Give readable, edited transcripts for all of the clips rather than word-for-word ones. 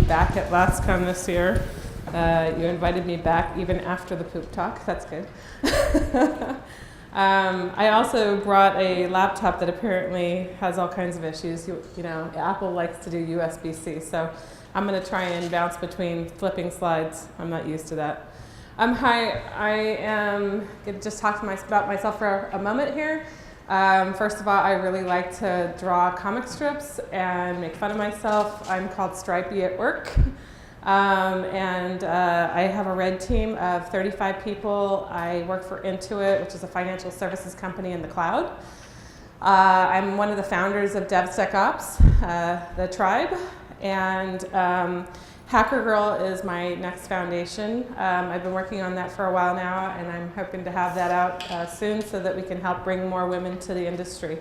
back at LastCon this year. You invited me back even after the poop talk. That's good. I also brought a laptop that apparently has all kinds of issues. You know, Apple likes to do USB-C, so I'm going to try and bounce between flipping slides. I'm not used to that. Hi, I am going to just talk about myself for a moment here. First of all, I really like to draw comic strips and make fun of myself. I'm called Stripey at work. I have a red team of 35 people. I work for Intuit, which is a financial services company in the cloud. I'm one of the founders of DevSecOps, the tribe, and Hacker Girl is my next foundation. I've been working on that for a while now, and I'm hoping to have that out soon so that we can help bring more women to the industry.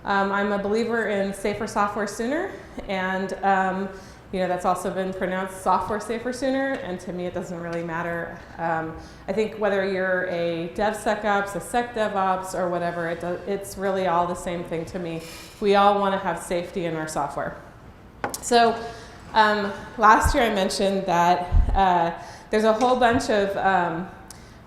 I'm a believer in safer software sooner, and you know, that's also been pronounced software safer sooner, and to me it doesn't really matter. I think whether you're a DevSecOps, a SecDevOps, or whatever, it's really all the same thing to me. We all want to have safety in our software. So last year I mentioned that there's a whole bunch of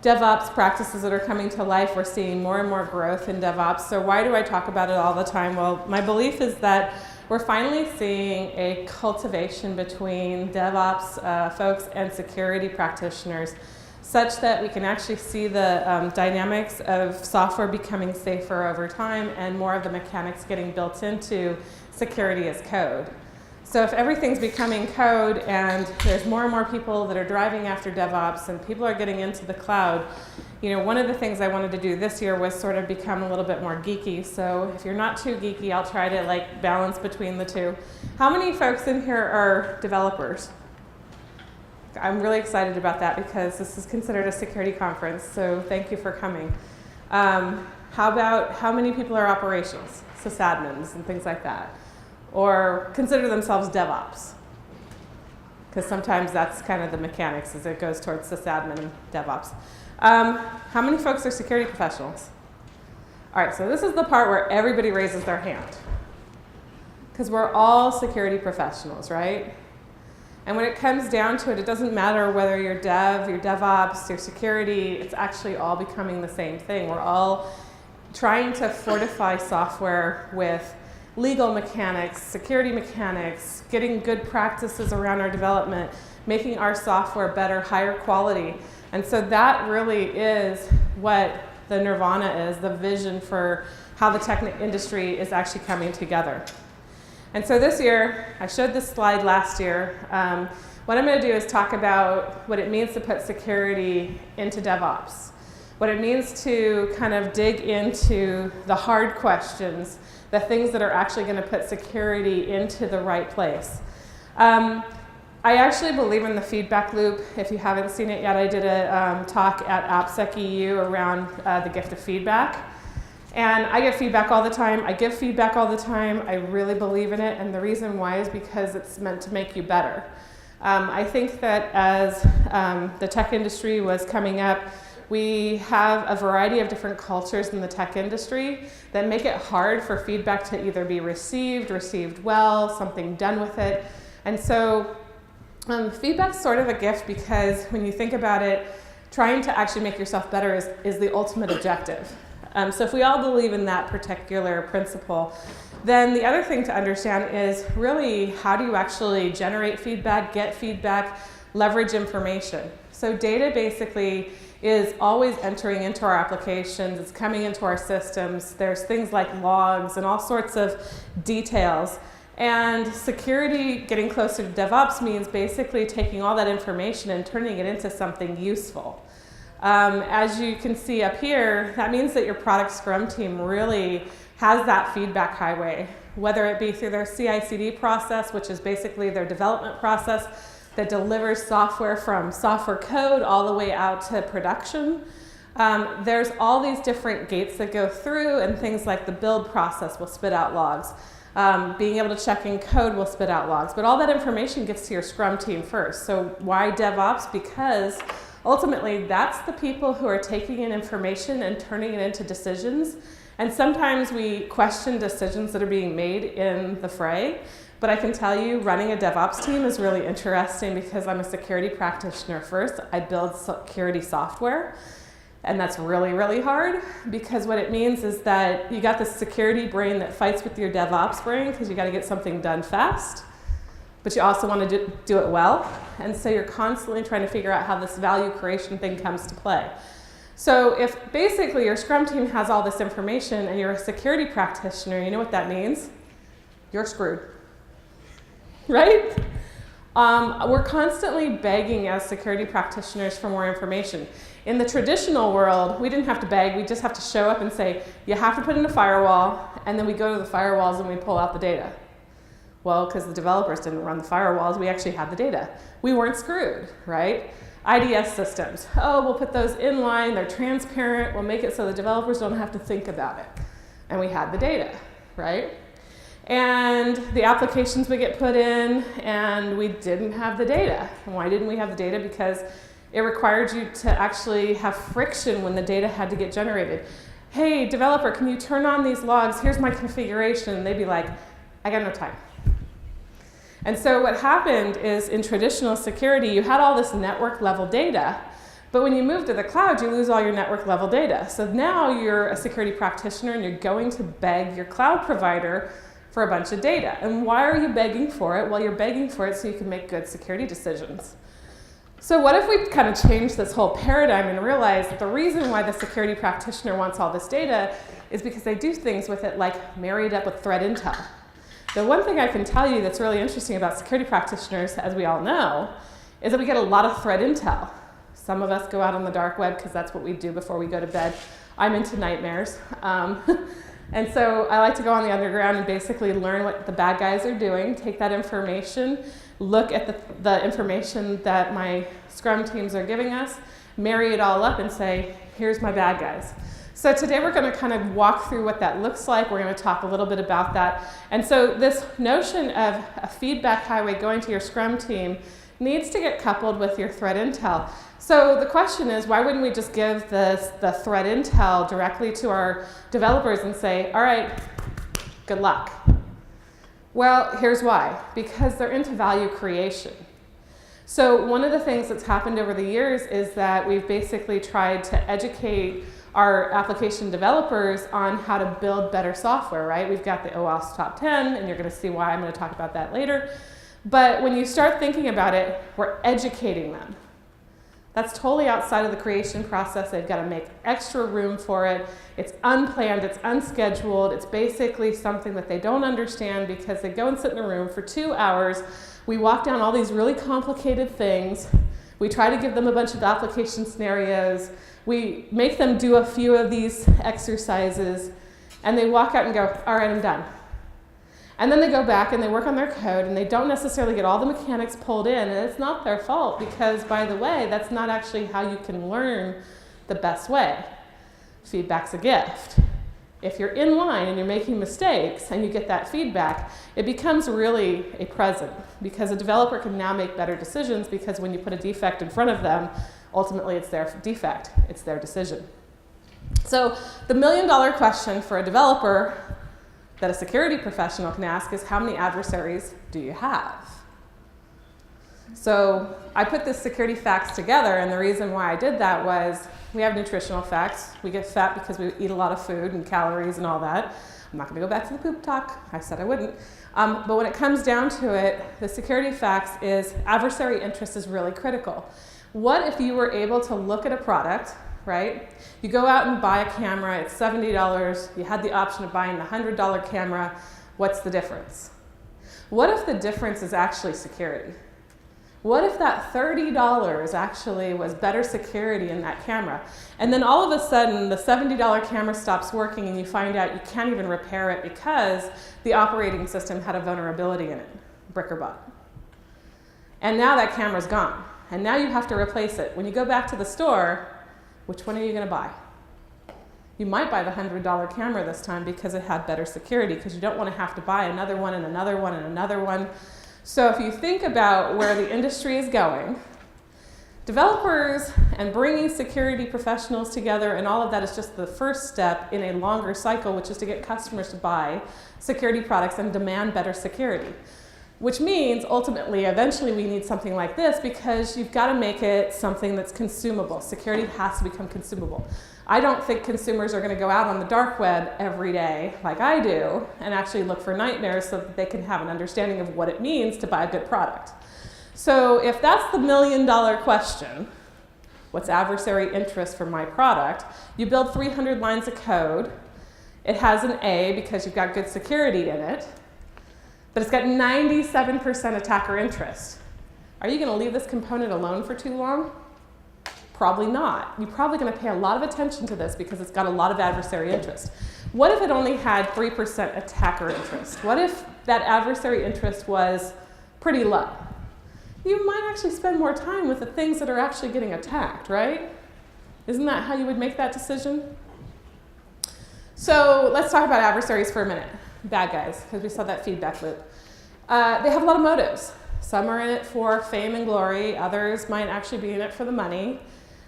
DevOps practices that are coming to life. We're seeing more and more growth in DevOps. So why do I talk about it all the time? Well, my belief is that we're finally seeing a cultivation between DevOps folks and security practitioners such that we can actually see the dynamics of software becoming safer over time and more of the mechanics getting built into security as code. So if everything's becoming code and there's more and more people that are driving after DevOps and people are getting into the cloud, you know, one of the things I wanted to do this year was sort of become a little bit more geeky. So if you're not too geeky, I'll try to like balance between the two. How many folks in here are developers? I'm really excited about that because this is considered a security conference, so thank you for coming. How about how many people are operations, sysadmins and things like that? Or consider themselves DevOps? Because sometimes that's kind of the mechanics as it goes towards sysadmin and DevOps. How many folks are security professionals? All right, so this is the part where everybody raises their hand. Because we're all security professionals, right? And when it comes down to it, it doesn't matter whether you're dev, you're DevOps, you're security, it's actually all becoming the same thing. We're all trying to fortify software with legal mechanics, security mechanics, getting good practices around our development, making our software better, higher quality. And so that really is what the nirvana is, the vision for how the tech industry is actually coming together. And so this year, I showed this slide last year. What I'm going to do is talk about what it means to put security into DevOps, what it means to kind of dig into the hard questions, the things that are actually going to put security into the right place. I actually believe in the feedback loop. If you haven't seen it yet, I did a talk at AppSec EU around the gift of feedback. And I get feedback all the time. I give feedback all the time. I really believe in it. And the reason why is because it's meant to make you better. I think that as the tech industry was coming up, we have a variety of different cultures in the tech industry that make it hard for feedback to either be received well, something done with it. And so feedback's sort of a gift because when you think about it, trying to actually make yourself better is the ultimate objective. So if we all believe in that particular principle, then the other thing to understand is really how do you actually generate feedback, get feedback, leverage information. So data basically is always entering into our applications, it's coming into our systems. There's things like logs and all sorts of details. And security, getting closer to DevOps, means basically taking all that information and turning it into something useful. As you can see up here, that means that your product Scrum team really has that feedback highway, whether it be through their CI/CD process, which is basically their development process that delivers software from software code all the way out to production. There's all these different gates that go through, and things like the build process will spit out logs. Being able to check in code will spit out logs, but all that information gets to your Scrum team first. So why DevOps? Because ultimately that's the people who are taking in information and turning it into decisions And sometimes we question decisions that are being made in the fray. But I can tell you, running a DevOps team is really interesting because I'm a security practitioner first. I build security software. And that's really, really hard because what it means is that you got this security brain that fights with your DevOps brain because you got to get something done fast, but you also want to do it well. And so you're constantly trying to figure out how this value creation thing comes to play. So if basically your Scrum team has all this information and you're a security practitioner, you know what that means? You're screwed, right? We're constantly begging as security practitioners for more information. In the traditional world, we didn't have to beg, we just have to show up and say, you have to put in a firewall, and then we go to the firewalls and we pull out the data. Well, because the developers didn't run the firewalls, we actually had the data. We weren't screwed, right? IDS systems, oh, we'll put those in line, they're transparent, we'll make it so the developers don't have to think about it. And we had the data, right? And the applications would get put in, and we didn't have the data. And why didn't we have the data? Because it required you to actually have friction when the data had to get generated. Hey, developer, can you turn on these logs? Here's my configuration. And they'd be like, I got no time. And so what happened is in traditional security, you had all this network level data, but when you move to the cloud, you lose all your network level data. So now you're a security practitioner and you're going to beg your cloud provider for a bunch of data. And why are you begging for it? Well, you're begging for it so you can make good security decisions. So what if we kind of change this whole paradigm and realize that the reason why the security practitioner wants all this data is because they do things with it like marry it up with threat intel. The one thing I can tell you that's really interesting about security practitioners, as we all know, is that we get a lot of threat intel. Some of us go out on the dark web because that's what we do before we go to bed. I'm into nightmares. And so I like to go on the underground and basically learn what the bad guys are doing, take that information, look at the information that my Scrum teams are giving us, marry it all up and say, here's my bad guys. So today we're going to kind of walk through what that looks like. We're going to talk a little bit about that. And so this notion of a feedback highway going to your Scrum team needs to get coupled with your threat intel. So the question is, why wouldn't we just give the threat intel directly to our developers and say, all right, good luck? Well, here's why. Because they're into value creation. So one of the things that's happened over the years is that we've basically tried to educate our application developers on how to build better software, right? We've got the OWASP Top 10, and you're going to see why. I'm going to talk about that later. But when you start thinking about it, we're educating them. That's totally outside of the creation process. They've got to make extra room for it. It's unplanned, it's unscheduled. It's basically something that they don't understand because they go and sit in a room for 2 hours. We walk down all these really complicated things. We try to give them a bunch of application scenarios. We make them do a few of these exercises, and they walk out and go, all right, I'm done. And then they go back and they work on their code, and they don't necessarily get all the mechanics pulled in, and it's not their fault because, by the way, that's not actually how you can learn the best way. Feedback's a gift. If you're in line and you're making mistakes and you get that feedback, it becomes really a present because a developer can now make better decisions because when you put a defect in front of them, ultimately it's their defect, it's their decision. So the million-dollar question for a developer that a security professional can ask is, how many adversaries do you have? So I put this security facts together, and the reason why I did that was we have nutritional facts. We get fat because we eat a lot of food and calories and all that. I'm not going to go back to the poop talk. I said I wouldn't. But when it comes down to it, the security facts is adversary interest is really critical. What if you were able to look at a product, right? You go out and buy a camera, it's $70, you had the option of buying the $100 camera, what's the difference? What if the difference is actually security? What if that $30 actually was better security in that camera? And then all of a sudden, the $70 camera stops working and you find out you can't even repair it because the operating system had a vulnerability in it, brick or bot. And now that camera's gone. And now you have to replace it. When you go back to the store, which one are you going to buy? You might buy the $100 camera this time because it had better security, because you don't want to have to buy another one and another one and another one. So if you think about where the industry is going, Developers and bringing security professionals together and all of that is just the first step in a longer cycle, which is to get customers to buy security products and demand better security. Which means, ultimately, eventually we need something like this because you've got to make it something that's consumable. Security has to become consumable. I don't think consumers are going to go out on the dark web every day, like I do, and actually look for nightmares so that they can have an understanding of what it means to buy a good product. So if that's the million-dollar question, what's adversary interest for my product? You build 300 lines of code. It has an A because you've got good security in it, but it's got 97% attacker interest. Are you going to leave this component alone for too long? Probably not. You're probably going to pay a lot of attention to this because it's got a lot of adversary interest. What if it only had 3% attacker interest? What if that adversary interest was pretty low? You might actually spend more time with the things that are actually getting attacked, right? Isn't that how you would make that decision? So let's talk about adversaries for a minute. Bad guys, because we saw that feedback loop. They have a lot of motives. Some are in it for fame and glory. Others might actually be in it for the money.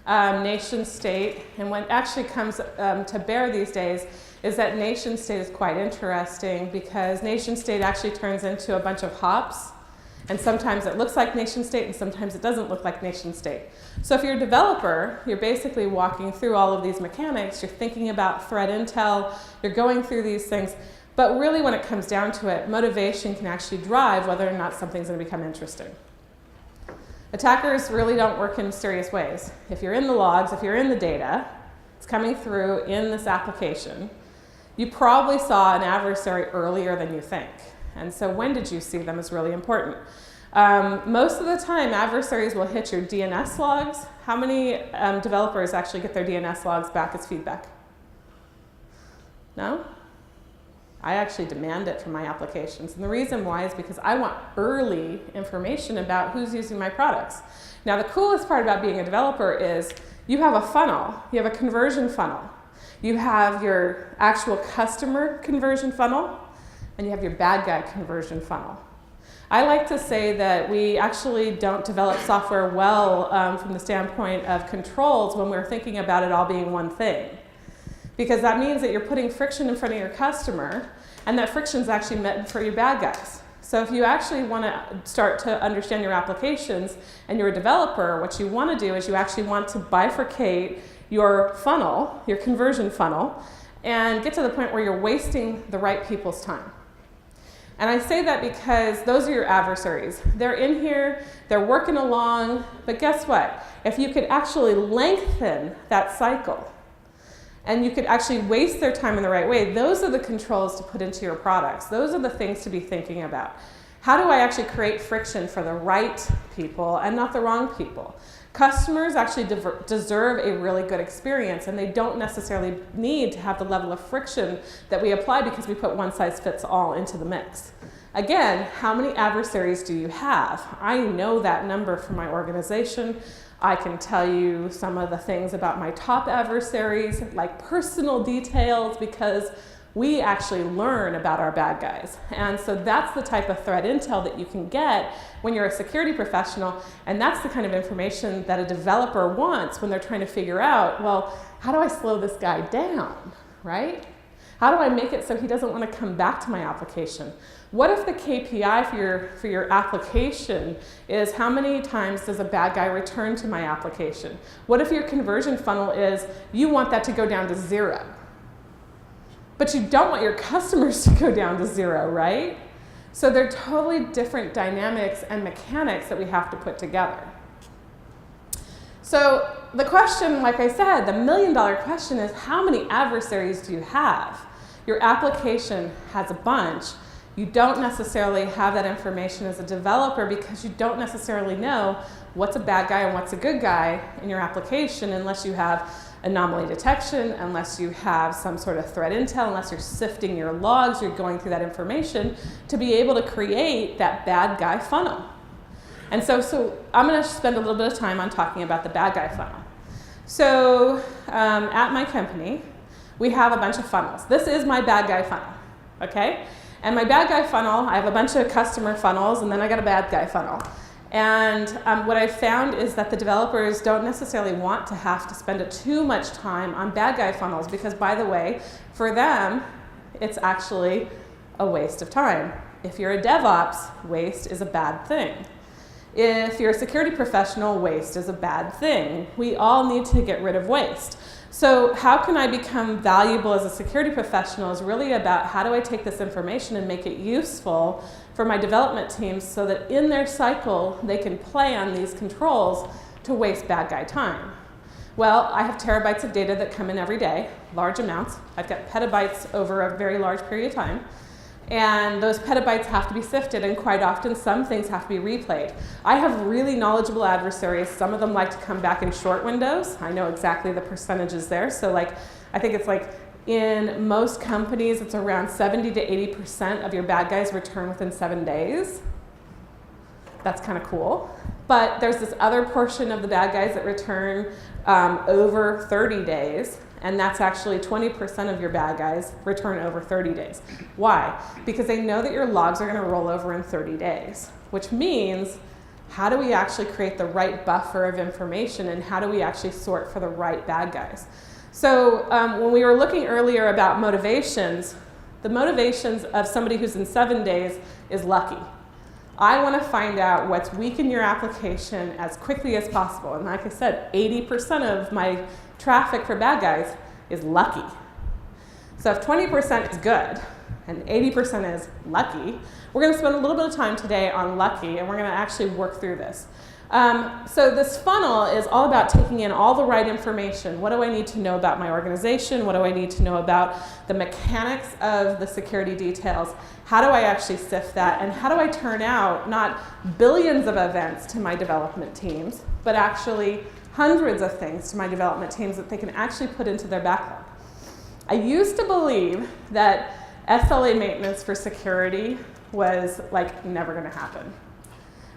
Nation state. And what actually comes to bear these days is that nation state is quite interesting because nation state actually turns into a bunch of hops. And sometimes it looks like nation state, and sometimes it doesn't look like nation state. So if you're a developer, you're basically walking through all of these mechanics. You're thinking about threat intel. You're going through these things. But really, when it comes down to it, motivation can actually drive whether or not something's going to become interesting. Attackers really don't work in mysterious ways. If you're in the logs, if you're in the data, it's coming through in this application, you probably saw an adversary earlier than you think. And so when did you see them is really important. Most of the time, adversaries will hit your DNS logs. How many developers actually get their DNS logs back as feedback? No? I actually demand it from my applications. And the reason why is because I want early information about who's using my products. Now, the coolest part about being a developer is you have a funnel. You have a conversion funnel. You have your actual customer conversion funnel, and you have your bad guy conversion funnel. I like to say that we actually don't develop software well from the standpoint of controls when we're thinking about it all being one thing. Because that means that you're putting friction in front of your customer, and that friction is actually meant for your bad guys. So if you actually want to start to understand your applications and you're a developer, what you want to do is you actually want to bifurcate your funnel, your conversion funnel, and get to the point where you're wasting the right people's time. And I say that because those are your adversaries. They're in here, they're working along, but guess what? If you could actually lengthen that cycle, and you could actually waste their time in the right way, those are the controls to put into your products. Those are the things to be thinking about. How do I actually create friction for the right people and not the wrong people? Customers actually deserve a really good experience, and they don't necessarily need to have the level of friction that we apply because we put one size fits all into the mix. Again, how many adversaries do you have? I know that number from my organization. I can tell you some of the things about my top adversaries, like personal details, because we actually learn about our bad guys. And so that's the type of threat intel that you can get when you're a security professional, and that's the kind of information that a developer wants when they're trying to figure out, well, how do I slow this guy down, right? How do I make it so he doesn't want to come back to my application? What if the KPI for your application is how many times does a bad guy return to my application? What if your conversion funnel is you want that to go down to 0? But you don't want your customers to go down to 0, right? So they're totally different dynamics and mechanics that we have to put together. So the question, like I said, the million-dollar question is how many adversaries do you have? Your application has a bunch. You don't necessarily have that information as a developer because you don't necessarily know what's a bad guy and what's a good guy in your application unless you have anomaly detection, unless you have some sort of threat intel, unless you're sifting your logs, you're going through that information to be able to create that bad guy funnel. And so I'm going to spend a little bit of time on talking about the bad guy funnel. So at my company, we have a bunch of funnels. This is my bad guy funnel, okay? And my bad guy funnel, I have a bunch of customer funnels, and then I got a bad guy funnel. And what I found is that the developers don't necessarily want to have to spend too much time on bad guy funnels because, by the way, for them, it's actually a waste of time. If you're a DevOps, waste is a bad thing. If you're a security professional, waste is a bad thing. We all need to get rid of waste. So how can I become valuable as a security professional is really about how do I take this information and make it useful for my development teams so that in their cycle they can play on these controls to waste bad guy time. Well, I have terabytes of data that come in every day, large amounts. I've got petabytes over a very large period of time. And those petabytes have to be sifted, and quite often some things have to be replayed. I have really knowledgeable adversaries. Some of them like to come back in short windows. I know exactly the percentages there. So I think it's like in most companies, it's around 70 to 80% of your bad guys return within 7 days. That's kind of cool. But there's this other portion of the bad guys that return over 30 days. And that's actually 20% of your bad guys return over 30 days. Why? Because they know that your logs are going to roll over in 30 days, which means how do we actually create the right buffer of information and how do we actually sort for the right bad guys? So when we were looking earlier about motivations, the motivations of somebody who's in 7 days is lucky. I want to find out what's weak in your application as quickly as possible. And like I said, 80% of my traffic for bad guys is lucky. So if 20% is good and 80% is lucky, we're going to spend a little bit of time today on lucky, and we're going to actually work through this. So this funnel is all about taking in all the right information. What do I need to know about my organization? What do I need to know about the mechanics of the security details? How do I actually sift that? And how do I turn out not billions of events to my development teams, but actually hundreds of things to my development teams that they can actually put into their backlog? I used to believe that SLA maintenance for security was like never going to happen.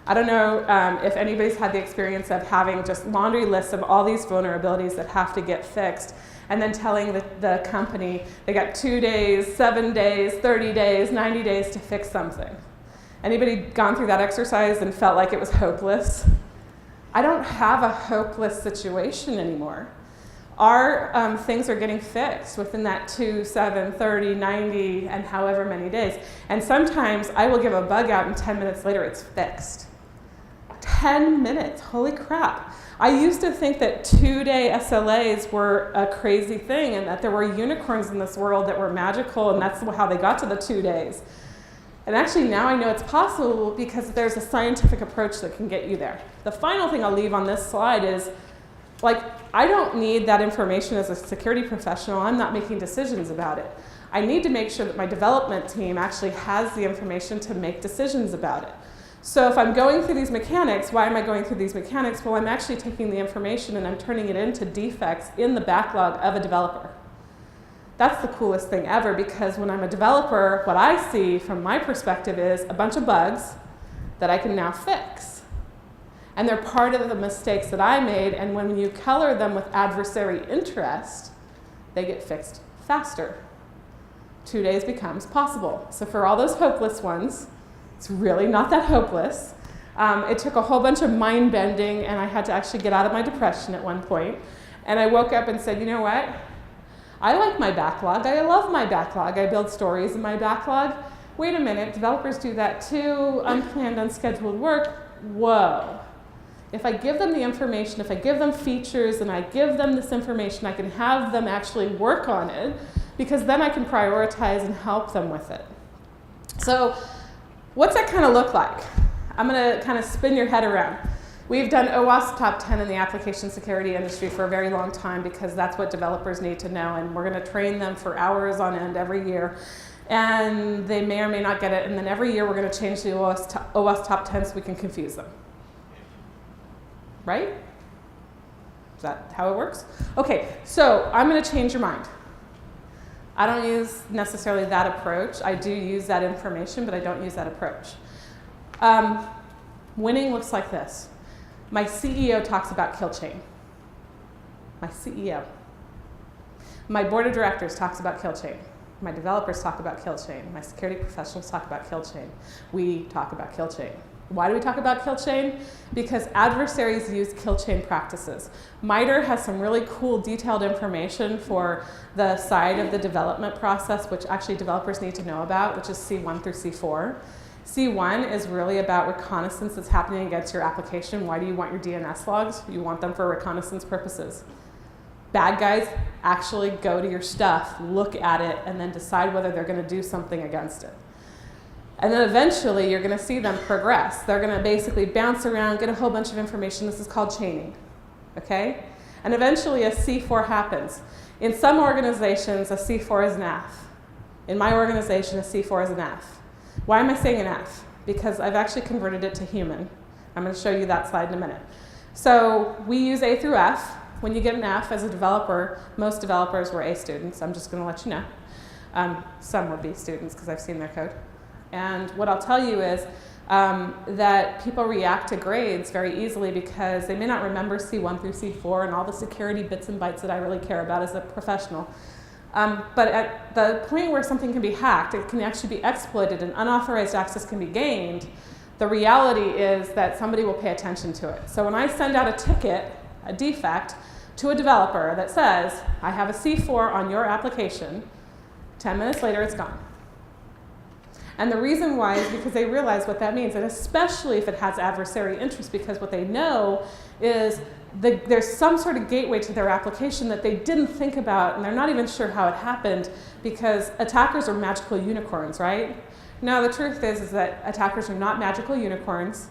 I don't know if anybody's had the experience of having just laundry lists of all these vulnerabilities that have to get fixed and then telling the company they got 2 days, 7 days, 30 days, 90 days to fix something. Anybody gone through that exercise and felt like it was hopeless? I don't have a hopeless situation anymore. Our things are getting fixed within that 2, 7, 30, 90, and however many days. And sometimes I will give a bug out and 10 minutes later it's fixed. 10 minutes, holy crap. I used to think that 2-day SLAs were a crazy thing and that there were unicorns in this world that were magical and that's how they got to the 2 days. And actually now I know it's possible because there's a scientific approach that can get you there. The final thing I'll leave on this slide is, I don't need that information as a security professional. I'm not making decisions about it. I need to make sure that my development team actually has the information to make decisions about it. So if I'm going through these mechanics, why am I going through these mechanics? Well, I'm actually taking the information and I'm turning it into defects in the backlog of a developer. That's the coolest thing ever because when I'm a developer, what I see from my perspective is a bunch of bugs that I can now fix. And they're part of the mistakes that I made, and when you color them with adversary interest, they get fixed faster. 2 days becomes possible. So for all those hopeless ones, it's really not that hopeless. It took a whole bunch of mind bending, and I had to actually get out of my depression at one point. And I woke up and said, you know what? I like my backlog. I love my backlog. I build stories in my backlog. Wait a minute, developers do that too. Unplanned, unscheduled work. Whoa. If I give them the information, if I give them features and I give them this information, I can have them actually work on it because then I can prioritize and help them with it. So what's that kind of look like? I'm going to kind of spin your head around. We've done OWASP top 10 in the application security industry for a very long time because that's what developers need to know, and we're going to train them for hours on end every year. And they may or may not get it, and then every year we're going to change the OWASP top 10 so we can confuse them. Right? Is that how it works? Okay, so I'm going to change your mind. I don't use necessarily that approach. I do use that information, but I don't use that approach. Winning looks like this. My CEO talks about kill chain. My CEO. My board of directors talks about kill chain. My developers talk about kill chain. My security professionals talk about kill chain. We talk about kill chain. Why do we talk about kill chain? Because adversaries use kill chain practices. MITRE has some really cool detailed information for the side of the development process, which actually developers need to know about, which is C1 through C4. C1 is really about reconnaissance that's happening against your application. Why do you want your DNS logs? You want them for reconnaissance purposes. Bad guys actually go to your stuff, look at it, and then decide whether they're going to do something against it. And then eventually you're going to see them progress. They're going to basically bounce around, get a whole bunch of information. This is called chaining, okay? And eventually a C4 happens. In some organizations, a C4 is an F. In my organization, a C4 is an F. Why am I saying an F? Because I've actually converted it to human. I'm going to show you that slide in a minute. So we use A through F. When you get an F as a developer, most developers were A students. I'm just going to let you know. Some were B students because I've seen their code. And what I'll tell you is that people react to grades very easily because they may not remember C1 through C4 and all the security bits and bytes that I really care about as a professional. But at the point where something can be hacked, it can actually be exploited and unauthorized access can be gained, the reality is that somebody will pay attention to it. So when I send out a ticket, a defect, to a developer that says, I have a C4 on your application, 10 minutes later it's gone. And the reason why is because they realize what that means, and especially if it has adversary interest, because what they know is there's some sort of gateway to their application that they didn't think about, and they're not even sure how it happened, because attackers are magical unicorns, right? Now, the truth is that attackers are not magical unicorns.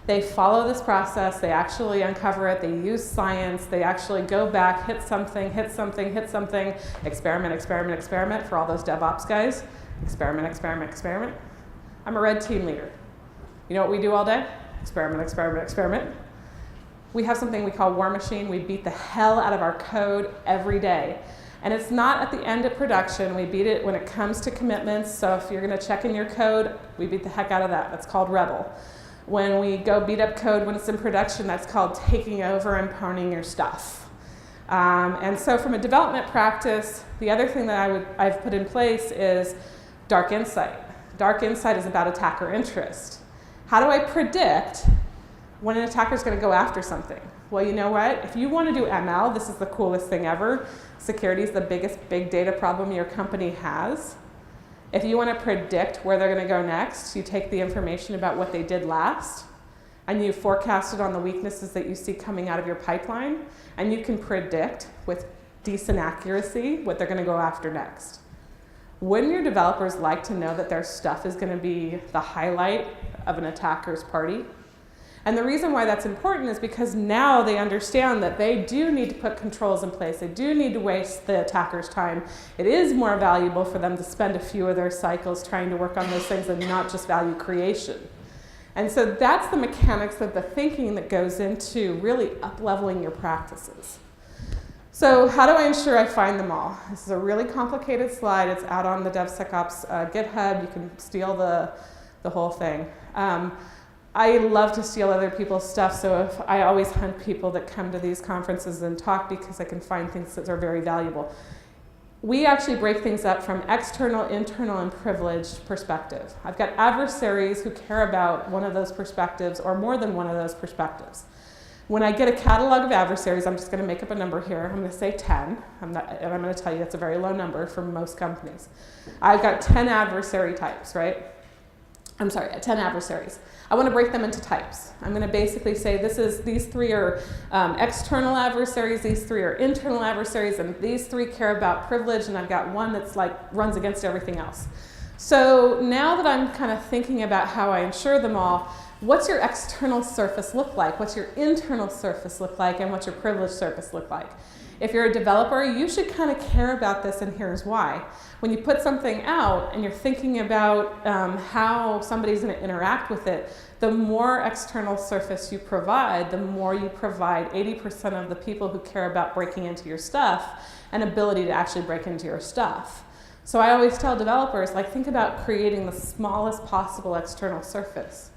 They follow this process, they actually uncover it, they use science, they actually go back, hit something, hit something, hit something, experiment, experiment, experiment for all those DevOps guys. Experiment, experiment, experiment. I'm a red team leader. You know what we do all day? Experiment, experiment, experiment. We have something we call War Machine. We beat the hell out of our code every day. And it's not at the end of production. We beat it when it comes to commitments. So if you're going to check in your code, we beat the heck out of that. That's called Rebel. When we go beat up code when it's in production, that's called taking over and pwning your stuff. And so from a development practice, the other thing that I've put in place is dark insight. Dark insight is about attacker interest. How do I predict when an attacker is going to go after something? Well, you know what? If you want to do ML, this is the coolest thing ever. Security is the biggest big data problem your company has. If you want to predict where they're going to go next, you take the information about what they did last, and you forecast it on the weaknesses that you see coming out of your pipeline, and you can predict with decent accuracy what they're going to go after next. Wouldn't your developers like to know that their stuff is going to be the highlight of an attacker's party? And the reason why that's important is because now they understand that they do need to put controls in place. They do need to waste the attacker's time. It is more valuable for them to spend a few of their cycles trying to work on those things and not just value creation. And so that's the mechanics of the thinking that goes into really up-leveling your practices. So how do I ensure I find them all? This is a really complicated slide. It's out on the DevSecOps GitHub. You can steal the whole thing. I love to steal other people's stuff, so I always hunt people that come to these conferences and talk because I can find things that are very valuable. We actually break things up from external, internal, and privileged perspective. I've got adversaries who care about one of those perspectives or more than one of those perspectives. When I get a catalog of adversaries, I'm just going to make up a number here. I'm going to say 10, and I'm going to tell you that's a very low number for most companies. I've got 10 adversary types, right? I'm sorry, 10 adversaries. I want to break them into types. I'm going to basically say these three are external adversaries, these three are internal adversaries, and these three care about privilege, and I've got one that's like runs against everything else. So now that I'm kind of thinking about how I ensure them all, what's your external surface look like? What's your internal surface look like? And what's your privileged surface look like? If you're a developer, you should kind of care about this, and here's why. When you put something out and you're thinking about how somebody's going to interact with it, the more external surface you provide, the more you provide 80% of the people who care about breaking into your stuff an ability to actually break into your stuff. So I always tell developers, like, think about creating the smallest possible external surface.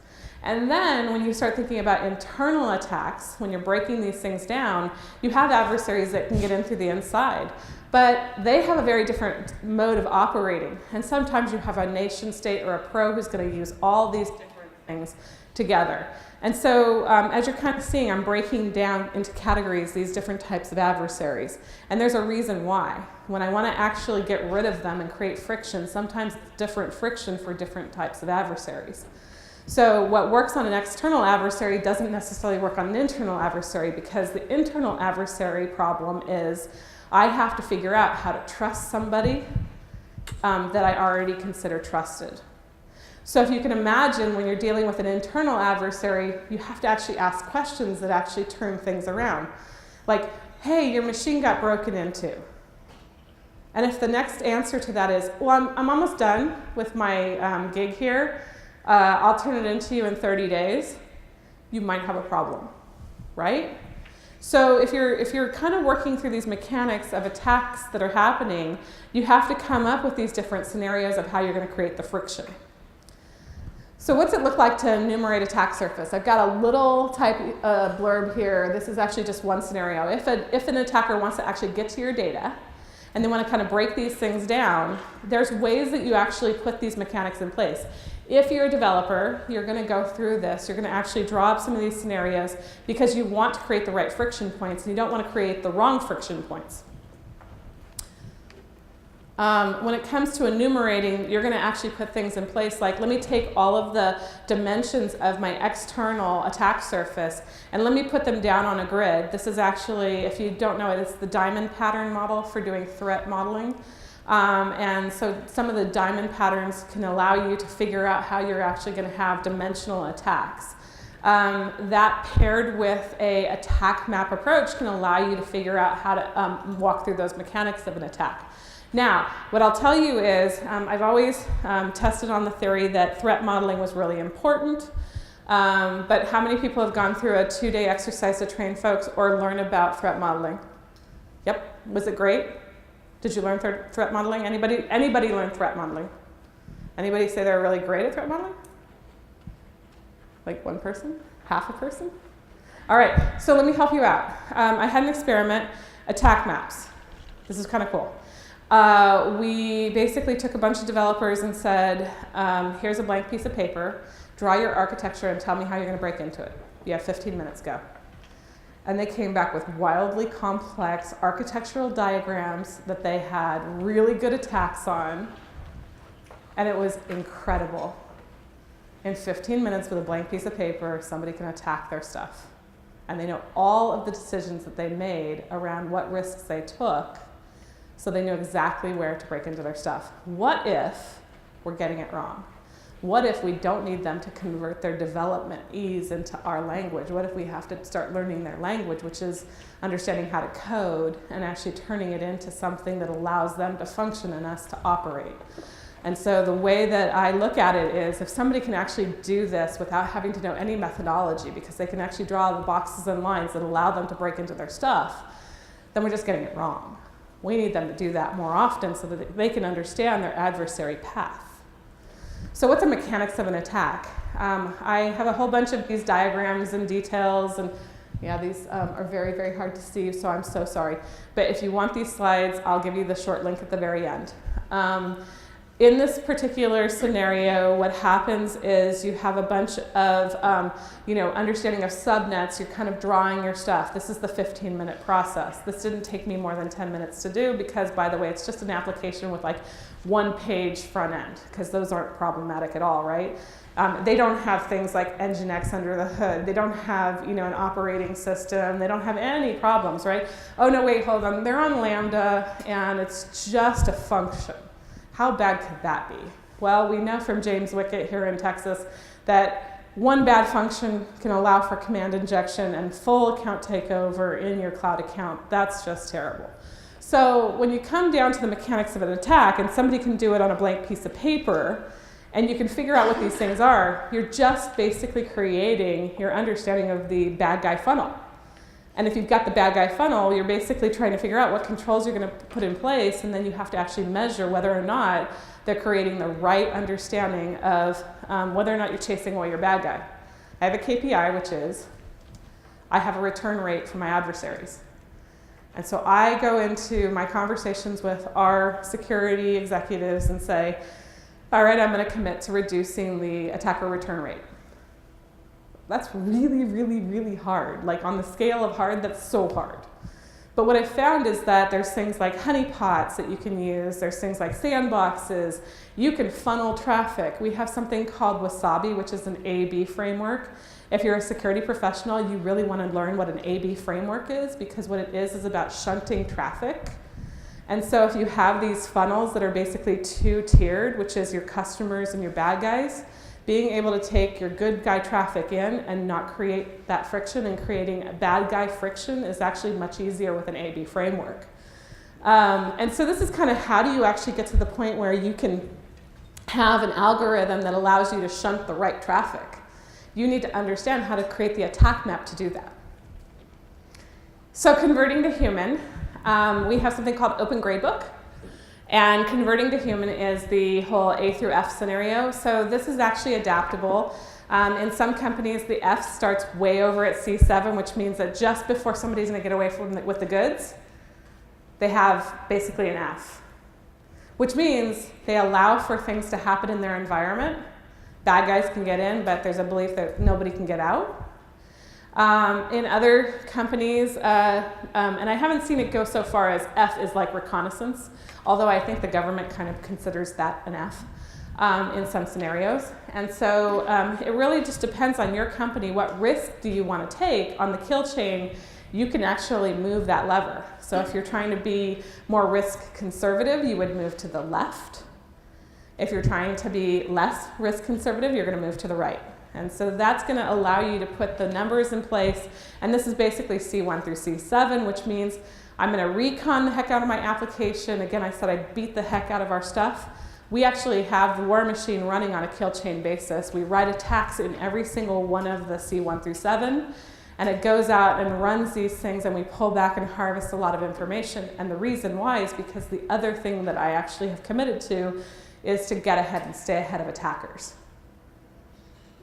And then when you start thinking about internal attacks, when you're breaking these things down, you have adversaries that can get in through the inside. But they have a very different mode of operating. And sometimes you have a nation state or a pro who's going to use all these different things together. And so as you're kind of seeing, I'm breaking down into categories these different types of adversaries. And there's a reason why. When I want to actually get rid of them and create friction, sometimes it's different friction for different types of adversaries. So what works on an external adversary doesn't necessarily work on an internal adversary, because the internal adversary problem is I have to figure out how to trust somebody that I already consider trusted. So if you can imagine, when you're dealing with an internal adversary, you have to actually ask questions that actually turn things around. Like, hey, your machine got broken into. And if the next answer to that is, well, I'm almost done with my gig here, I'll turn it into you in 30 days, you might have a problem, right? So if you're kind of working through these mechanics of attacks that are happening, you have to come up with these different scenarios of how you're going to create the friction. So what's it look like to enumerate attack surface? I've got a little type blurb here. This is actually just one scenario. If an attacker wants to actually get to your data, and they want to kind of break these things down, there's ways that you actually put these mechanics in place. If you're a developer, you're going to go through this. You're going to actually draw up some of these scenarios because you want to create the right friction points, and you don't want to create the wrong friction points. When it comes to enumerating, you're going to actually put things in place like, let me take all of the dimensions of my external attack surface and let me put them down on a grid. This is actually, if you don't know it, it's the diamond pattern model for doing threat modeling. And so some of the diamond patterns can allow you to figure out how you're actually going to have dimensional attacks. That paired with a attack map approach can allow you to figure out how to walk through those mechanics of an attack. Now, what I'll tell you is I've always tested on the theory that threat modeling was really important, but how many people have gone through a 2-day exercise to train folks or learn about threat modeling? Yep, was it great? Did you learn threat modeling? Anybody learn threat modeling? Anybody say they're really great at threat modeling? Like one person? Half a person? All right, so let me help you out. I had an experiment, attack maps. This is kind of cool. We basically took a bunch of developers and said, here's a blank piece of paper, draw your architecture and tell me how you're going to break into it. You have 15 minutes, go. And they came back with wildly complex architectural diagrams that they had really good attacks on, and it was incredible. In 15 minutes with a blank piece of paper, somebody can attack their stuff. And they know all of the decisions that they made around what risks they took, so they knew exactly where to break into their stuff. What if we're getting it wrong? What if we don't need them to convert their development ease into our language? What if we have to start learning their language, which is understanding how to code and actually turning it into something that allows them to function and us to operate? And so the way that I look at it is, if somebody can actually do this without having to know any methodology, because they can actually draw the boxes and lines that allow them to break into their stuff, then we're just getting it wrong. We need them to do that more often so that they can understand their adversary path. So what's the mechanics of an attack? I have a whole bunch of these diagrams and details, and yeah, these are very, very hard to see, so I'm so sorry. But if you want these slides, I'll give you the short link at the very end. In this particular scenario, what happens is you have a bunch of, understanding of subnets. You're kind of drawing your stuff. This is the 15-minute process. This didn't take me more than 10 minutes to do because, by the way, it's just an application with like one-page front end, because those aren't problematic at all, right? They don't have things like Nginx under the hood. They don't have, an operating system. They don't have any problems, right? Oh, no, wait, hold on. They're on Lambda, and it's just a function. How bad could that be? Well, we know from James Wickett here in Texas that one bad function can allow for command injection and full account takeover in your cloud account. That's just terrible. So when you come down to the mechanics of an attack, and somebody can do it on a blank piece of paper, and you can figure out what these things are, you're just basically creating your understanding of the bad guy funnel. And if you've got the bad guy funnel, you're basically trying to figure out what controls you're going to put in place, and then you have to actually measure whether or not they're creating the right understanding of whether or not you're chasing away your bad guy. I have a KPI, which is I have a return rate for my adversaries. And so I go into my conversations with our security executives and say, all right, I'm going to commit to reducing the attacker return rate. that's really, really, really hard. Like on the scale of hard, that's so hard. But what I found is that there's things like honeypots that you can use. There's things like sandboxes. You can funnel traffic. We have something called Wasabi, which is an A/B framework. If you're a security professional, you really want to learn what an A/B framework is, because what it is about shunting traffic. And so if you have these funnels that are basically two-tiered, which is your customers and your bad guys, being able to take your good guy traffic in and not create that friction, and creating a bad guy friction is actually much easier with an A/B framework. And so this is kind of how do you actually get to the point where you can have an algorithm that allows you to shunt the right traffic. You need to understand how to create the attack map to do that. So converting to human, we have something called Open Gradebook. And converting to human is the whole A through F scenario. So this is actually adaptable. In some companies, the F starts way over at C7, which means that just before somebody's going to get away with the goods, they have basically an F, which means they allow for things to happen in their environment. Bad guys can get in, but there's a belief that nobody can get out. In other companies, and I haven't seen it go so far as F is like reconnaissance, although I think the government kind of considers that an F in some scenarios. And so it really just depends on your company. What risk do you want to take on the kill chain? You can actually move that lever. So if you're trying to be more risk conservative, you would move to the left. If you're trying to be less risk conservative, you're going to move to the right. And so that's going to allow you to put the numbers in place. And this is basically C1 through C7, which means I'm going to recon the heck out of my application. Again, I said I beat the heck out of our stuff. We actually have the war machine running on a kill chain basis. We write attacks in every single one of the C1 through 7. And it goes out and runs these things, and we pull back and harvest a lot of information. And the reason why is because the other thing that I actually have committed to is to get ahead and stay ahead of attackers.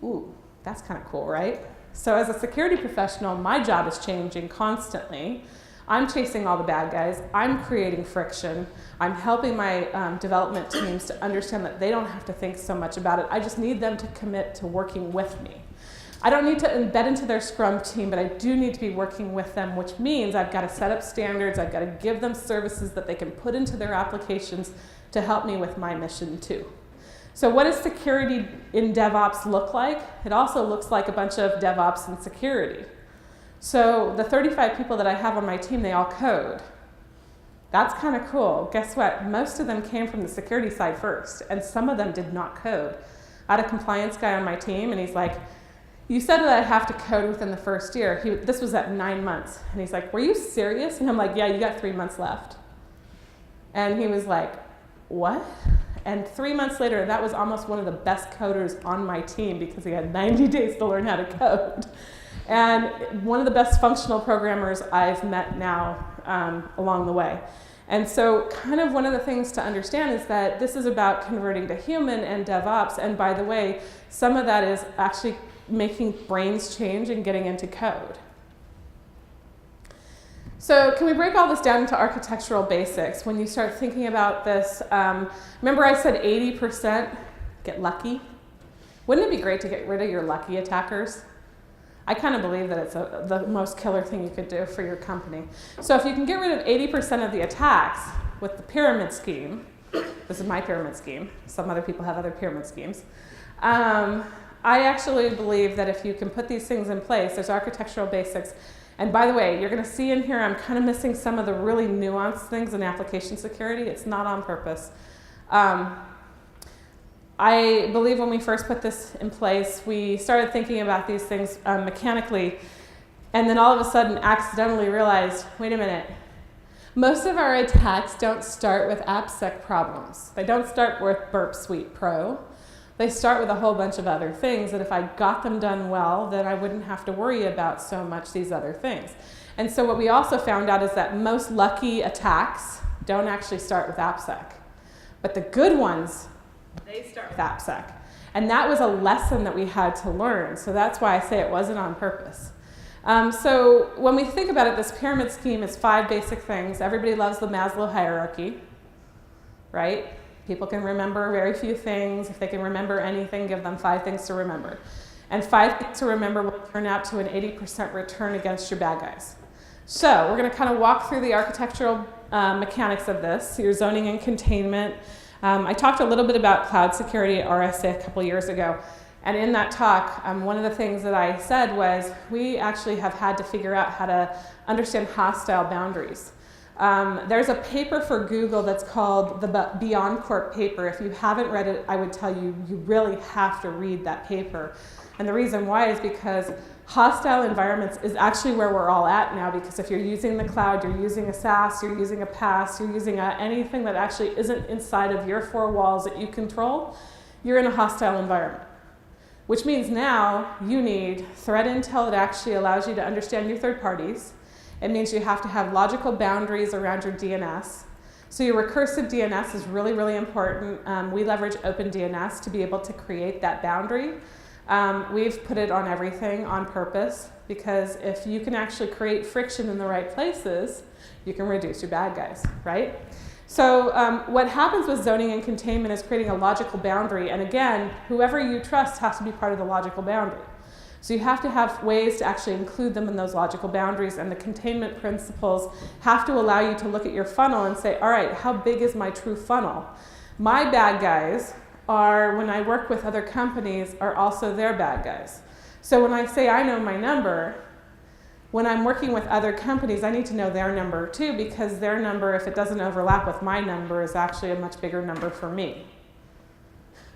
Ooh, that's kind of cool, right? So as a security professional, my job is changing constantly. I'm chasing all the bad guys. I'm creating friction. I'm helping my development teams to understand that they don't have to think so much about it. I just need them to commit to working with me. I don't need to embed into their Scrum team, but I do need to be working with them, which means I've got to set up standards. I've got to give them services that they can put into their applications to help me with my mission too. So what does security in DevOps look like? It also looks like a bunch of DevOps and security. So the 35 people that I have on my team, they all code. That's kind of cool. Guess what? Most of them came from the security side first, and some of them did not code. I had a compliance guy on my team, and he's like, you said that I have to code within the first year. This was at 9 months. And he's like, were you serious? And I'm like, yeah, you got 3 months left. And he was like, what? And 3 months later, that was almost one of the best coders on my team because he had 90 days to learn how to code. And one of the best functional programmers I've met now along the way. And so kind of one of the things to understand is that this is about converting to human and DevOps. And by the way, some of that is actually making brains change and getting into code. So can we break all this down into architectural basics? When you start thinking about this, remember I said 80% get lucky? Wouldn't it be great to get rid of your lucky attackers? I kind of believe that it's the most killer thing you could do for your company. So if you can get rid of 80% of the attacks with the pyramid scheme, this is my pyramid scheme, some other people have other pyramid schemes, I actually believe that if you can put these things in place, there's architectural basics. And by the way, you're going to see in here I'm kind of missing some of the really nuanced things in application security. It's not on purpose. I believe when we first put this in place, we started thinking about these things mechanically, and then all of a sudden accidentally realized, wait a minute, most of our attacks don't start with AppSec problems. They don't start with Burp Suite Pro. They start with a whole bunch of other things that if I got them done well, then I wouldn't have to worry about so much these other things. And so what we also found out is that most lucky attacks don't actually start with AppSec. But the good ones, they start with AppSec. And that was a lesson that we had to learn. So that's why I say it wasn't on purpose. So when we think about it, this pyramid scheme is 5 basic things. Everybody loves the Maslow hierarchy, right? People can remember very few things. If they can remember anything, give them 5 things to remember. And 5 things to remember will turn out to an 80% return against your bad guys. So we're going to kind of walk through the architectural mechanics of this, your zoning and containment. I talked a little bit about cloud security at RSA a couple years ago. And in that talk, one of the things that I said was we actually have had to figure out how to understand hostile boundaries. There's a paper for Google that's called the Beyond Corp paper. If you haven't read it, I would tell you, you really have to read that paper. And the reason why is because hostile environments is actually where we're all at now, because if you're using the cloud, you're using a SaaS, you're using a PaaS, you're using anything that actually isn't inside of your 4 walls that you control, you're in a hostile environment. Which means now you need threat intel that actually allows you to understand your third parties. It means you have to have logical boundaries around your DNS. So your recursive DNS is really, really important. We leverage OpenDNS to be able to create that boundary. We've put it on everything on purpose, because if you can actually create friction in the right places, you can reduce your bad guys, right? So what happens with zoning and containment is creating a logical boundary. And again, whoever you trust has to be part of the logical boundary. So you have to have ways to actually include them in those logical boundaries, and the containment principles have to allow you to look at your funnel and say, all right, how big is my true funnel? My bad guys are, when I work with other companies, are also their bad guys. So when I say I know my number, when I'm working with other companies, I need to know their number too, because their number, if it doesn't overlap with my number, is actually a much bigger number for me,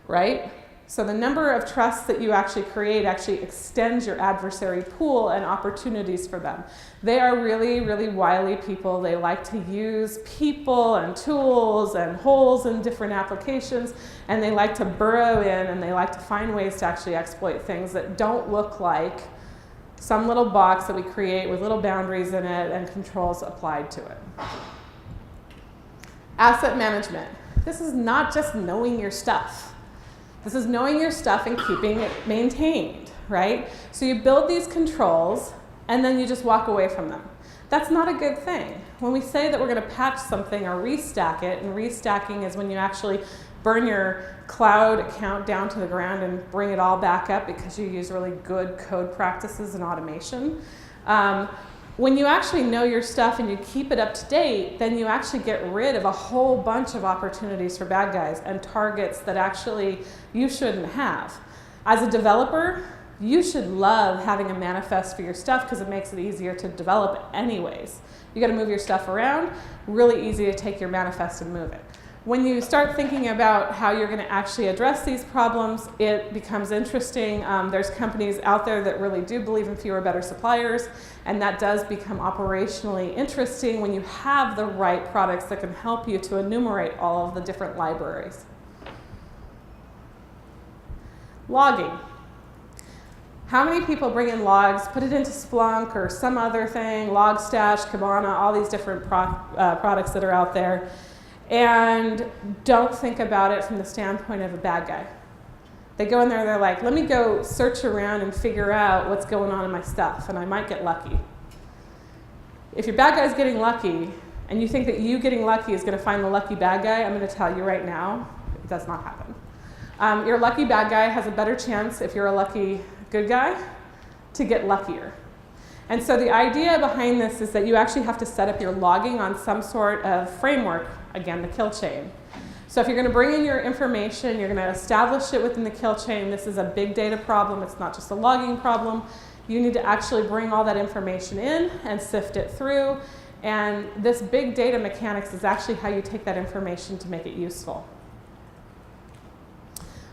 right? So the number of trusts that you actually create actually extends your adversary pool and opportunities for them. They are really, really wily people. They like to use people and tools and holes in different applications, and they like to burrow in, and they like to find ways to actually exploit things that don't look like some little box that we create with little boundaries in it and controls applied to it. Asset management. This is not just knowing your stuff. This is knowing your stuff and keeping it maintained, right? So you build these controls, and then you just walk away from them. That's not a good thing. When we say that we're going to patch something or restack it, and restacking is when you actually burn your cloud account down to the ground and bring it all back up because you use really good code practices and automation. When you actually know your stuff and you keep it up to date, then you actually get rid of a whole bunch of opportunities for bad guys and targets that actually you shouldn't have. As a developer, you should love having a manifest for your stuff because it makes it easier to develop anyways. You got to move your stuff around, really easy to take your manifest and move it. When you start thinking about how you're going to actually address these problems, it becomes interesting. There's companies out there that really do believe in fewer, better suppliers, and that does become operationally interesting when you have the right products that can help you to enumerate all of the different libraries. Logging. How many people bring in logs, put it into Splunk or some other thing, Logstash, Kibana, all these different products that are out there, and don't think about it from the standpoint of a bad guy. They go in there, they're like, let me go search around and figure out what's going on in my stuff, and I might get lucky. If your bad guy's getting lucky, and you think that you getting lucky is going to find the lucky bad guy, I'm going to tell you right now, it does not happen. Your lucky bad guy has a better chance, if you're a lucky good guy, to get luckier. And so the idea behind this is that you actually have to set up your logging on some sort of framework, again, the kill chain. So if you're going to bring in your information, you're going to establish it within the kill chain. This is a big data problem. It's not just a logging problem. You need to actually bring all that information in and sift it through. And this big data mechanics is actually how you take that information to make it useful.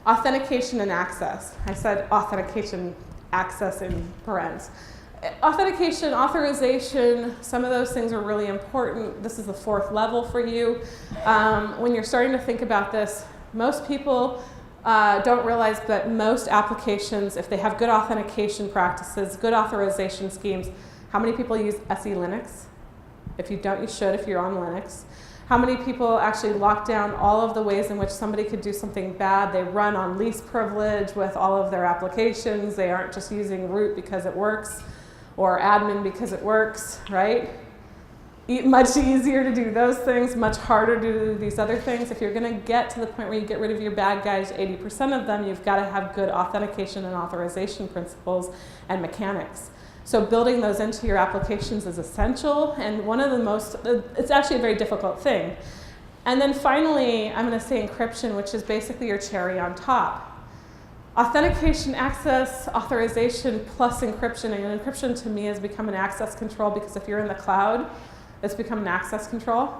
Authentication and access. I said authentication, access in parens. Authentication, authorization, some of those things are really important. This is the 4th level for you. When you're starting to think about this, most people don't realize that most applications, if they have good authentication practices, good authorization schemes, how many people use SE Linux? If you don't, you should if you're on Linux. How many people actually lock down all of the ways in which somebody could do something bad? They run on least privilege with all of their applications. They aren't just using root because it works or admin because it works, right? much easier to do those things, much harder to do these other things. If you're going to get to the point where you get rid of your bad guys, 80% of them, you've got to have good authentication and authorization principles and mechanics. So building those into your applications is essential, and one of the most, it's actually a very difficult thing. And then finally, I'm going to say encryption, which is basically your cherry on top. Authentication, access, authorization, plus encryption. And encryption to me has become an access control, because if you're in the cloud, it's become an access control.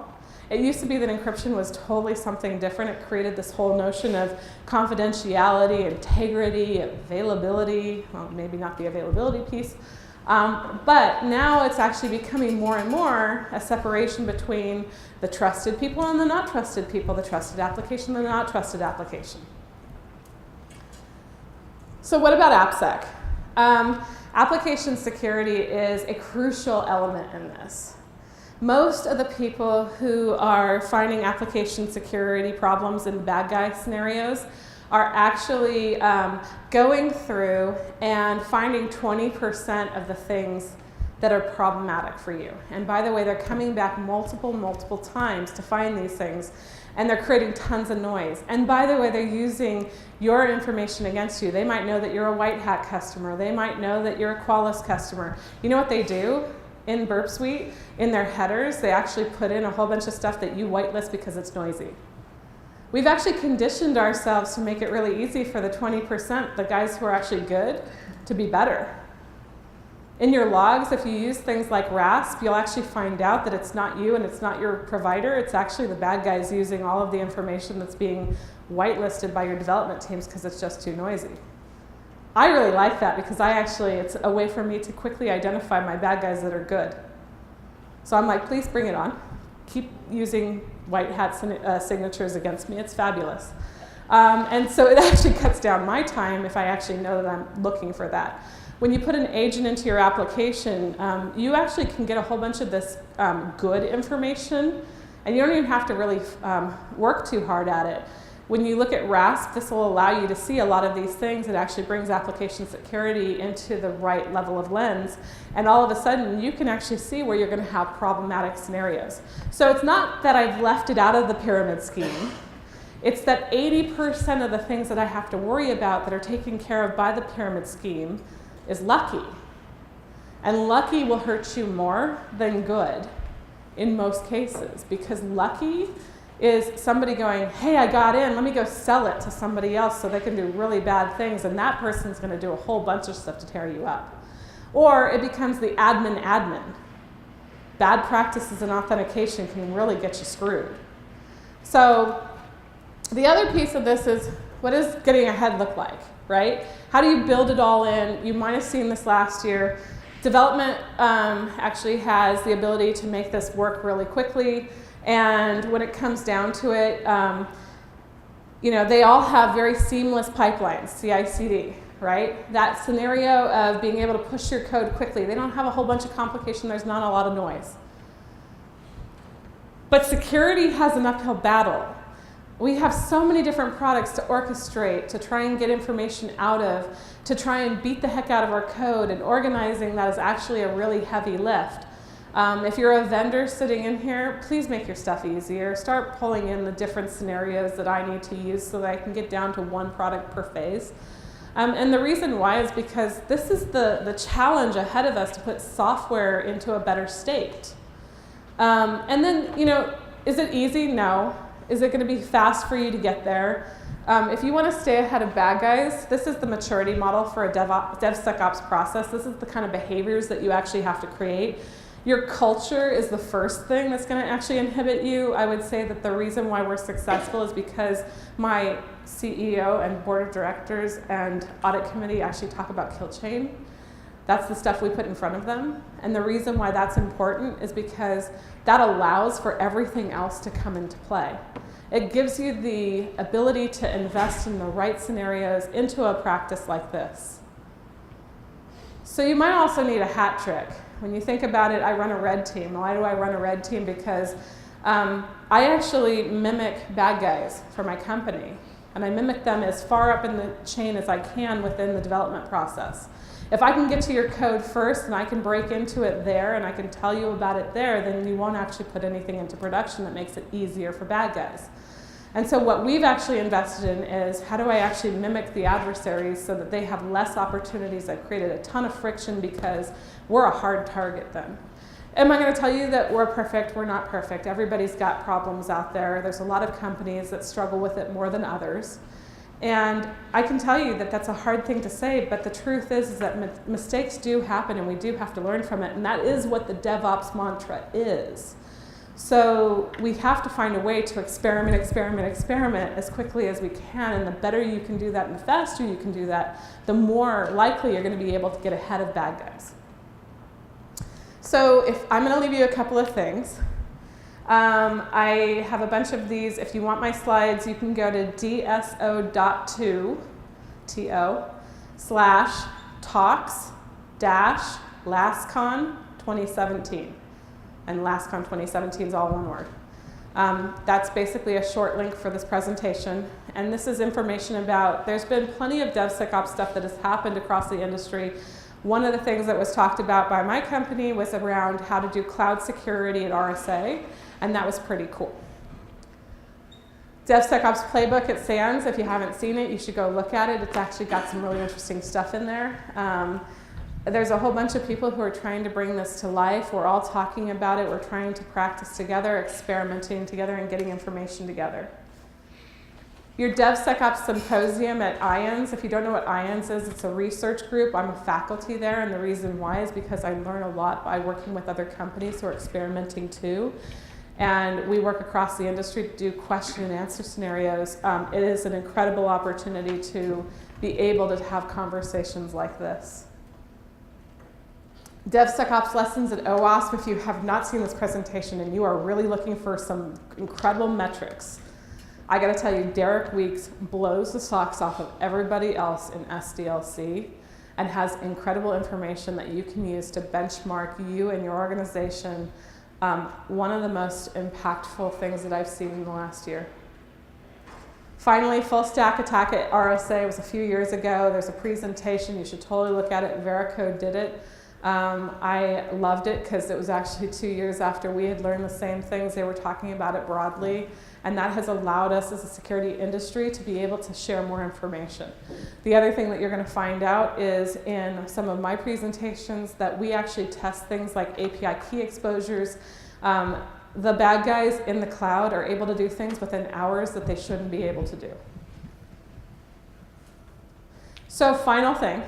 It used to be that encryption was totally something different. It created this whole notion of confidentiality, integrity, availability, well, maybe not the availability piece. But now it's actually becoming more and more a separation between the trusted people and the not trusted people, the trusted application and the not trusted application. So what about AppSec? Application security is a crucial element in this. Most of the people who are finding application security problems in bad guy scenarios are actually going through and finding 20% of the things that are problematic for you. And by the way, they're coming back multiple times to find these things, and they're creating tons of noise. And by the way, they're using your information against you. They might know that you're a white hat customer. They might know that you're a Qualys customer. You know what they do? In Burp Suite, in their headers, they actually put in a whole bunch of stuff that you whitelist because it's noisy. We've actually conditioned ourselves to make it really easy for the 20%, the guys who are actually good, to be better. In your logs, if you use things like RASP, you'll actually find out that it's not you and it's not your provider. It's actually the bad guys using all of the information that's being whitelisted by your development teams because it's just too noisy. I really like that because it's a way for me to quickly identify my bad guys that are good. So I'm like, please bring it on. Keep using white hat signatures against me. It's fabulous. And so it actually cuts down my time if I actually know that I'm looking for that. When you put an agent into your application, you actually can get a whole bunch of this good information, and you don't even have to really work too hard at it. When you look at RASP, this will allow you to see a lot of these things. It actually brings application security into the right level of lens. And all of a sudden, you can actually see where you're going to have problematic scenarios. So it's not that I've left it out of the pyramid scheme. It's that 80% of the things that I have to worry about that are taken care of by the pyramid scheme is lucky. And lucky will hurt you more than good in most cases, because lucky is somebody going, hey, I got in, let me go sell it to somebody else so they can do really bad things, and that person's going to do a whole bunch of stuff to tear you up. Or it becomes the admin. Bad practices in authentication can really get you screwed. So the other piece of this is, what does getting ahead look like, right? How do you build it all in? You might have seen this last year. Development actually has the ability to make this work really quickly. And when it comes down to it, they all have very seamless pipelines, CI/CD, right? That scenario of being able to push your code quickly. They don't have a whole bunch of complication. There's not a lot of noise. But security has an uphill battle. We have so many different products to orchestrate, to try and get information out of, to try and beat the heck out of our code, and organizing that is actually a really heavy lift. If you're a vendor sitting in here, please make your stuff easier. Start pulling in the different scenarios that I need to use so that I can get down to one product per phase. And the reason why is because this is the challenge ahead of us, to put software into a better state. And then, is it easy? No. Is it going to be fast for you to get there? If you want to stay ahead of bad guys, this is the maturity model for a DevSecOps process. This is the kind of behaviors that you actually have to create. Your culture is the first thing that's going to actually inhibit you. I would say that the reason why we're successful is because my CEO and board of directors and audit committee actually talk about kill chain. That's the stuff we put in front of them. And the reason why that's important is because that allows for everything else to come into play. It gives you the ability to invest in the right scenarios into a practice like this. So you might also need a hat trick. When you think about it, I run a red team. Why do I run a red team? Because I actually mimic bad guys for my company. And I mimic them as far up in the chain as I can within the development process. If I can get to your code first and I can break into it there and I can tell you about it there, then you won't actually put anything into production that makes it easier for bad guys. And so what we've actually invested in is how do I actually mimic the adversaries so that they have less opportunities. I've created a ton of friction because we're a hard target then. Am I going to tell you that we're perfect? We're not perfect. Everybody's got problems out there. There's a lot of companies that struggle with it more than others. And I can tell you that that's a hard thing to say, but the truth is that mistakes do happen and we do have to learn from it. And that is what the DevOps mantra is. So we have to find a way to experiment as quickly as we can. And the better you can do that and the faster you can do that, the more likely you're going to be able to get ahead of bad guys. So I'm going to leave you a couple of things. I have a bunch of these. If you want my slides, you can go to dso.to/talks-lastcon 2017. And lastcon 2017 is all one word. That's basically a short link for this presentation. And this is information about, there's been plenty of DevSecOps stuff that has happened across the industry. One of the things that was talked about by my company was around how to do cloud security at RSA, and that was pretty cool. DevSecOps playbook at SANS, if you haven't seen it, you should go look at it. It's actually got some really interesting stuff in there. There's a whole bunch of people who are trying to bring this to life. We're all talking about it. We're trying to practice together, experimenting together, and getting information together. Your DevSecOps symposium at IONS, if you don't know what IONS is, it's a research group. I'm a faculty there, and the reason why is because I learn a lot by working with other companies who are experimenting too. And we work across the industry to do question and answer scenarios. It is an incredible opportunity to be able to have conversations like this. DevSecOps lessons at OWASP, if you have not seen this presentation and you are really looking for some incredible metrics, I gotta tell you, Derek Weeks blows the socks off of everybody else in SDLC and has incredible information that you can use to benchmark you and your organization. One of the most impactful things that I've seen in the last year. Finally, full stack attack at RSA was a few years ago. There's a presentation, you should totally look at it. Veracode did it. I loved it because it was actually 2 years after we had learned the same things. They were talking about it broadly, and that has allowed us as a security industry to be able to share more information. The other thing that you're going to find out is in some of my presentations that we actually test things like API key exposures. The bad guys in the cloud are able to do things within hours that they shouldn't be able to do. So final thing.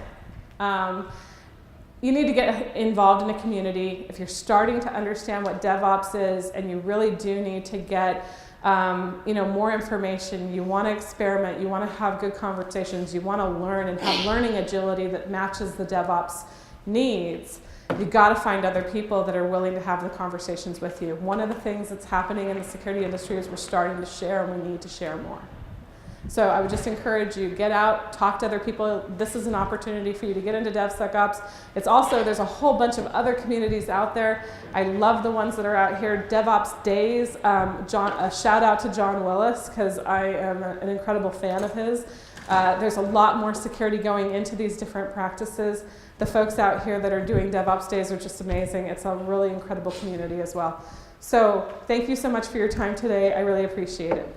You need to get involved in a community. If you're starting to understand what DevOps is and you really do need to get more information, you want to experiment, you want to have good conversations, you want to learn and have learning agility that matches the DevOps needs, you've got to find other people that are willing to have the conversations with you. One of the things that's happening in the security industry is we're starting to share and we need to share more. So I would just encourage you, get out, talk to other people. This is an opportunity for you to get into DevSecOps. It's also, there's a whole bunch of other communities out there. I love the ones that are out here. DevOps Days, a shout out to John Willis, because I am an incredible fan of his. There's a lot more security going into these different practices. The folks out here that are doing DevOps Days are just amazing. It's a really incredible community as well. So thank you so much for your time today. I really appreciate it.